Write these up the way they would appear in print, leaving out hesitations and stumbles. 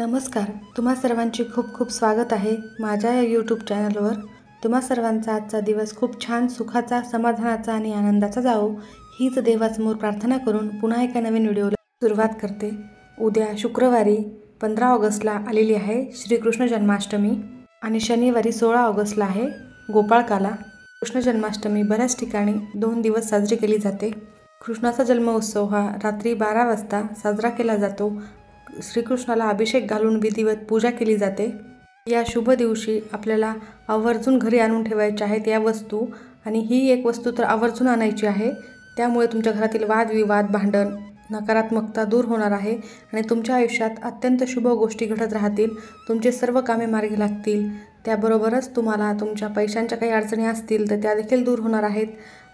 नमस्कार. तुम्हा सर्वांची खूप खूप स्वागत आहे माझ्या या यूट्यूब चॅनलवर. तुम्हा सर्वांचा आजचा दिवस खूप छान, सुखाचा, समाधानाचा आणि आनंदाचा जावो हीच देवासमोर प्रार्थना करून पुन्हा एका नवीन व्हिडिओला सुरुवात करते. उद्या शुक्रवारी 15 ऑगस्टला आलेली आहे श्रीकृष्ण जन्माष्टमी आणि शनिवारी 16 ऑगस्टला आहे गोपाळकाला. कृष्ण जन्माष्टमी बऱ्याच ठिकाणी 2 दिवस साजरी केली जाते. कृष्णाचा जन्मोत्सव हा रात्री 12 वाजता साजरा केला जातो. श्रीकृष्णाला अभिषेक घालून विधिवत पूजा केली जाते. या शुभ दिवशी आपल्याला आवर्जून घरी आणून ठेवायच्या आहेत या वस्तू, आणि ही एक वस्तू तर आवर्जून आणायची आहे. त्यामुळे तुमच्या घरातील वादविवाद, भांडण, नकारात्मकता दूर होणार आहे आणि तुमच्या आयुष्यात अत्यंत शुभ गोष्टी घडत राहतील. तुमचे सर्व कामे मार्गी लागतील. त्याबरोबरच तुम्हाला तुमच्या पैशांच्या काही अडचणी असतील तर त्या देखील दूर होणार आहेत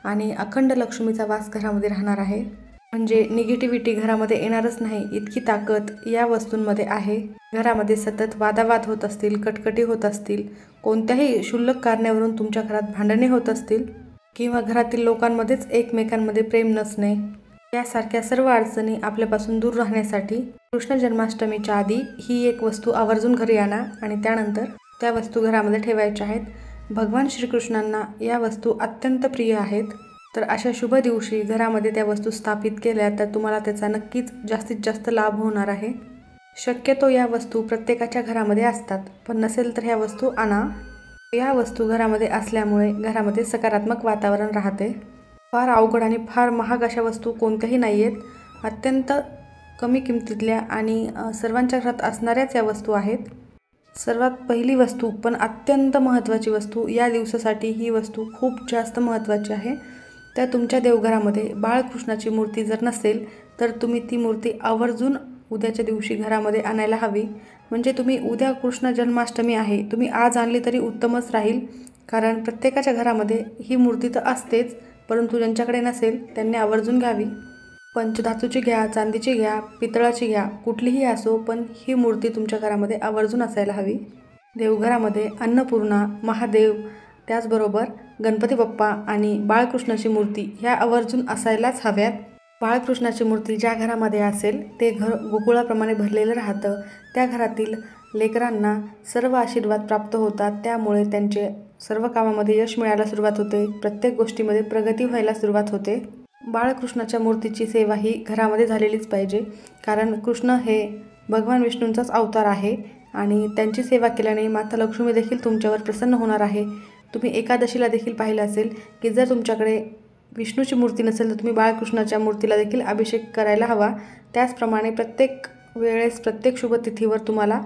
आणि अखंड लक्ष्मीचा वास घरामध्ये राहणार आहे. म्हणजे निगेटिव्हिटी घरामध्ये येणारच नाही इतकी ताकद या वस्तूंमध्ये आहे. घरामध्ये सतत वादावाद होत असतील, कटकटी होत असतील, कोणत्याही क्षुल्लक कारणावरून तुमच्या घरात भांडणे होत असतील किंवा घरातील लोकांमध्येच एकमेकांमध्ये प्रेम नसणे, यासारख्या सर्व अडचणी आपल्यापासून दूर राहण्यासाठी कृष्ण जन्माष्टमीच्या आधी ही एक वस्तू आवर्जून घरी आणा आणि त्यानंतर त्या वस्तू घरामध्ये ठेवायच्या आहेत. भगवान श्रीकृष्णांना या वस्तू अत्यंत प्रिय आहेत. तर अशा शुभ दिवशी घरामध्ये त्या वस्तू स्थापित केल्या तर तुम्हाला त्याचा नक्कीच जास्तीत जास्त लाभ होणार आहे. शक्यतो या वस्तू प्रत्येकाच्या घरामध्ये असतात, पण नसेल तर ह्या वस्तू आणा. या वस्तू घरामध्ये असल्यामुळे घरामध्ये सकारात्मक वातावरण राहते. फार अवघड आणि फार महाग अशा वस्तू कोणत्याही नाही आहेत. अत्यंत कमी किमतीतल्या आणि सर्वांच्या घरात असणाऱ्याच या वस्तू आहेत. सर्वात पहिली वस्तू पण अत्यंत महत्त्वाची वस्तू, या दिवसासाठी ही वस्तू खूप जास्त महत्त्वाची आहे. त्या तुमच्या देवघरामध्ये बाळकृष्णाची मूर्ती जर नसेल तर तुम्ही ती मूर्ती आवर्जून उद्याच्या दिवशी घरामध्ये आणायला हवी. म्हणजे तुम्ही उद्या कृष्ण जन्माष्टमी आहे, तुम्ही आज आणली तरी उत्तमच राहील. कारण प्रत्येकाच्या घरामध्ये ही मूर्ती तर असतेच, परंतु ज्यांच्याकडे नसेल त्यांनी आवर्जून घ्यावी. पंचधातूची घ्या, चांदीची घ्या, पितळाची घ्या, कुठलीही असो, पण ही मूर्ती तुमच्या घरामध्ये आवर्जून असायला हवी. देवघरामध्ये अन्नपूर्णा, महादेव, त्याचबरोबर गणपती बाप्पा आणि बाळकृष्णाची मूर्ती ह्या आवर्जून असायलाच हव्यात. बाळकृष्णाची मूर्ती ज्या घरामध्ये असेल ते घर गोकुळाप्रमाणे भरलेलं राहतं. त्या घरातील लेकरांना सर्व आशीर्वाद प्राप्त होतात. त्यामुळे त्यांचे सर्व कामामध्ये यश मिळायला सुरुवात होते. प्रत्येक गोष्टीमध्ये प्रगती व्हायला सुरुवात होते. बाळकृष्णाच्या मूर्तीची सेवा ही घरामध्ये झालेलीच पाहिजे. कारण कृष्ण हे भगवान विष्णूंचाच अवतार आहे आणि त्यांची सेवा केल्याने माता लक्ष्मी देखील तुमच्यावर प्रसन्न होणार आहे. तुम्ही एकादशीला देखील पाहिलं असेल की जर तुमच्याकडे विष्णूची मूर्ती नसेल तर तुम्ही बाळकृष्णाच्या मूर्तीला देखील अभिषेक करायला हवा. त्याचप्रमाणे प्रत्येक वेळेस, प्रत्येक शुभतिथीवर तुम्हाला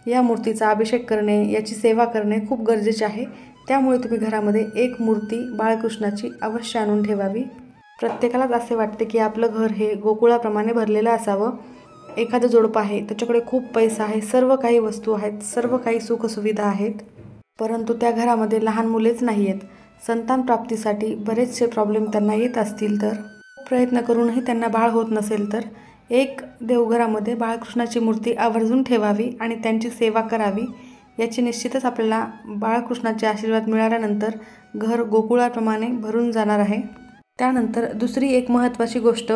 या मूर्तीचा अभिषेक करणे, याची सेवा करणे खूप गरजेचे आहे. त्यामुळे तुम्ही घरामध्ये एक मूर्ती बाळकृष्णाची अवश्य आणून ठेवावी. प्रत्येकालाच असे वाटते की आपलं घर हे गोकुळाप्रमाणे भरलेलं असावं. एखादं जोडपं आहे, त्याच्याकडे खूप पैसा आहे, सर्व काही वस्तू आहेत, सर्व काही सुखसुविधा आहेत, परंतु त्या घरामध्ये लहान मुलेच नाही आहेत. संतान प्राप्तीसाठी बरेचसे प्रॉब्लेम त्यांना येत असतील तर, प्रयत्न करूनही त्यांना बाळ होत नसेल तर एक देवघरामध्ये बाळकृष्णाची मूर्ती आवर्जून ठेवावी आणि त्यांची सेवा करावी. याची निश्चितच आपल्याला बाळकृष्णाचे आशीर्वाद मिळाल्यानंतर घर गोकुळाप्रमाणे भरून जाणार आहे. त्यानंतर दुसरी एक महत्त्वाची गोष्ट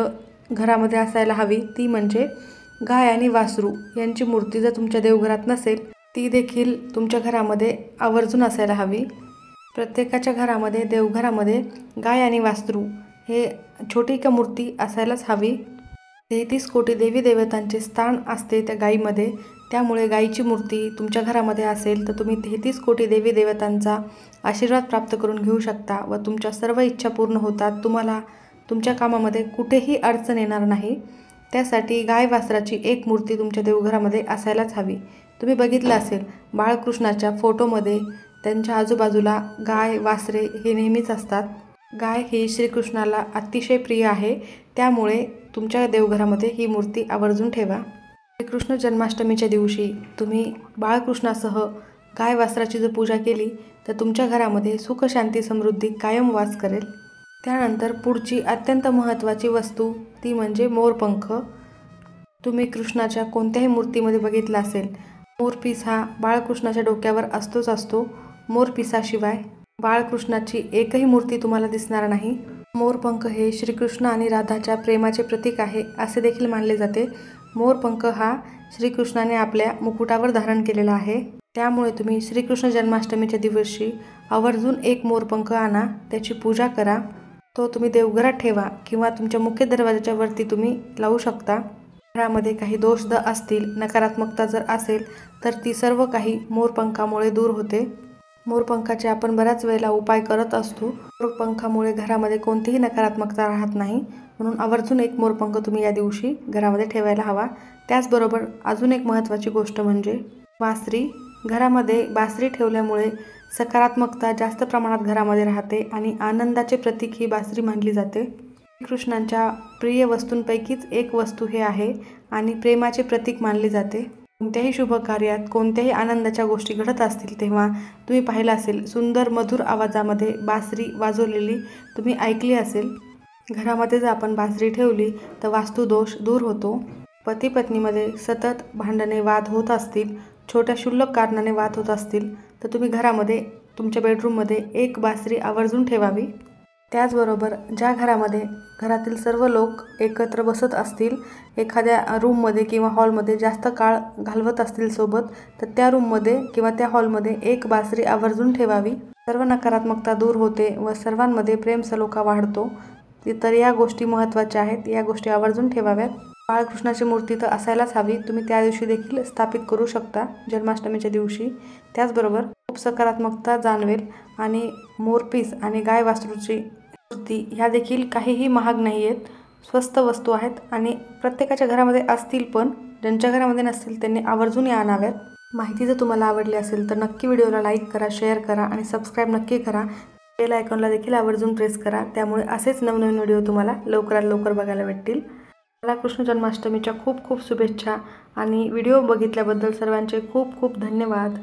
घरामध्ये असायला हवी, ती म्हणजे गाय आणि वासरू यांची मूर्ती जर तुमच्या देवघरात नसेल ती देखील तुमच्या घरामध्ये आवर्जून असायला हवी. प्रत्येकाच्या घरामध्ये, देवघरामध्ये गाय आणि वासरू हे छोटी का मूर्ती असायलाच हवी. 33 कोटी देवी देवतांचे स्थान असते त्या गायीमध्ये. त्यामुळे गायीची मूर्ती तुमच्या घरामध्ये असेल तर तुम्ही 33 कोटी देवी देवतांचा आशीर्वाद प्राप्त करून घेऊ शकता व तुमच्या सर्व इच्छा पूर्ण होतात. तुम्हाला तुमच्या कामामध्ये कुठेही अडचण येणार नाही. त्यासाठी गाय वासराची एक मूर्ती तुमच्या देवघरामध्ये असायलाच हवी. तुम्ही बघितलं असेल बाळकृष्णाच्या फोटोमध्ये त्यांच्या आजूबाजूला गाय, वासरे हे नेहमीच असतात. गाय ही श्रीकृष्णाला अतिशय प्रिय आहे. त्यामुळे तुमच्या देवघरामध्ये ही मूर्ती आवर्जून ठेवा. श्रीकृष्ण जन्माष्टमीच्या दिवशी तुम्ही बाळकृष्णासह गाय वासराची जर पूजा केली तर तुमच्या घरामध्ये सुख, शांती, समृद्धी कायम वास करेल. त्यानंतर पुढची अत्यंत महत्त्वाची वस्तू ती म्हणजे मोरपंख. तुम्ही कृष्णाच्या कोणत्याही मूर्तीमध्ये बघितला असेल, मोरपीस हा बाळकृष्णाच्या डोक्यावर असतोच असतो. मोरपिसाशिवाय बाळकृष्णाची एकही मूर्ती तुम्हाला दिसणार नाही. मोरपंख हे श्रीकृष्ण आणि राधाच्या प्रेमाचे प्रतीक आहे असे देखील मानले जाते. मोरपंख हा श्रीकृष्णाने आपल्या मुकुटावर धारण केलेला आहे। त्यामुळे तुम्ही श्रीकृष्ण जन्माष्टमीच्या दिवशी आवर्जून एक मोरपंख आणा, त्याची पूजा करा। तो तुम्ही देवघरात ठेवा किंवा तुमच्या मुख्य दरवाजाच्या वरती तुम्ही लावू शकता। घरामध्ये काही दोष असतील, नकारात्मकता जर असेल तर ती सर्व काही मोरपंखामुळे दूर होते। मोरपंखाचे आपण बऱ्याच वेळेला उपाय करत असतो। मोरपंखामुळे घरामध्ये कोणतीही नकारात्मकता राहत नाही, म्हणून आवर्जून एक मोरपंख तुम्ही या दिवशी घरामध्ये ठेवायला हवा। त्याचबरोबर अजून एक महत्त्वाची गोष्ट म्हणजे बासरी। घरामध्ये बासरी ठेवल्यामुळे सकारात्मकता जास्त प्रमाणात घरामध्ये राहते आणि आनंदाचे प्रतीक ही बासरी मानली जाते। श्रीकृष्णांच्या प्रिय वस्तूंपैकीच एक वस्तू हे आहे आणि प्रेमाचे प्रतीक मानले जाते। कोणत्याही शुभ कार्यात, कोणत्याही आनंदाच्या गोष्टी घडत असतील तेव्हा तुम्ही पाहिलं असेल, सुंदर मधुर आवाजामध्ये बासरी वाजवलेली तुम्ही ऐकली असेल। घरामध्ये जर आपण बासरी ठेवली तर वास्तुदोष दूर होतो। पती पत्नीमध्ये सतत भांडणे वाद होत असतील, छोट्या क्षुल्लक कारणाने वाद होत असतील तर तुम्ही घरामध्ये तुमच्या बेडरूममध्ये एक बासरी आवर्जून ठेवावी। त्याचबरोबर ज्या घरामध्ये घरातील सर्व लोक एकत्र बसत असतील, एखाद्या रूममध्ये किंवा हॉलमध्ये जास्त काळ घालवत असतील सोबत, तर त्या रूममध्ये किंवा त्या हॉलमध्ये एक बासरी आवर्जून ठेवावी। सर्व नकारात्मकता दूर होते व सर्वांमध्ये प्रेम सलोखा वाढतो। तर या गोष्टी महत्त्वाच्या आहेत, या गोष्टी आवर्जून ठेवाव्यात। बाळकृष्णाची मूर्ती तर असायलाच हवी, तुम्ही त्या दिवशी देखील स्थापित करू शकता जन्माष्टमीच्या दिवशी। त्याचबरोबर खूप सकारात्मकता जाणवेल आणि मोरपीस आणि गाय वासरूची मूर्ती ह्या देखील काहीही महाग नाही आहेत, स्वस्त वस्तू आहेत आणि प्रत्येकाच्या घरामध्ये असतील, पण ज्यांच्या घरामध्ये नसतील त्यांनी आवर्जून या आणाव्यात। माहिती जर तुम्हाला आवडली असेल तर नक्की व्हिडिओला लाईक करा, शेअर करा आणि सबस्क्राईब नक्की करा। बेल आयकॉनला देखील आवर्जून प्रेस करा, त्यामुळे असेच नवनवीन व्हिडिओ तुम्हाला लवकरात लवकर बघायला भेटतील। मला कृष्ण जन्माष्टमीच्या खूप खूप शुभेच्छा आणि व्हिडिओ बघितल्याबद्दल सर्वांचे खूप खूप धन्यवाद।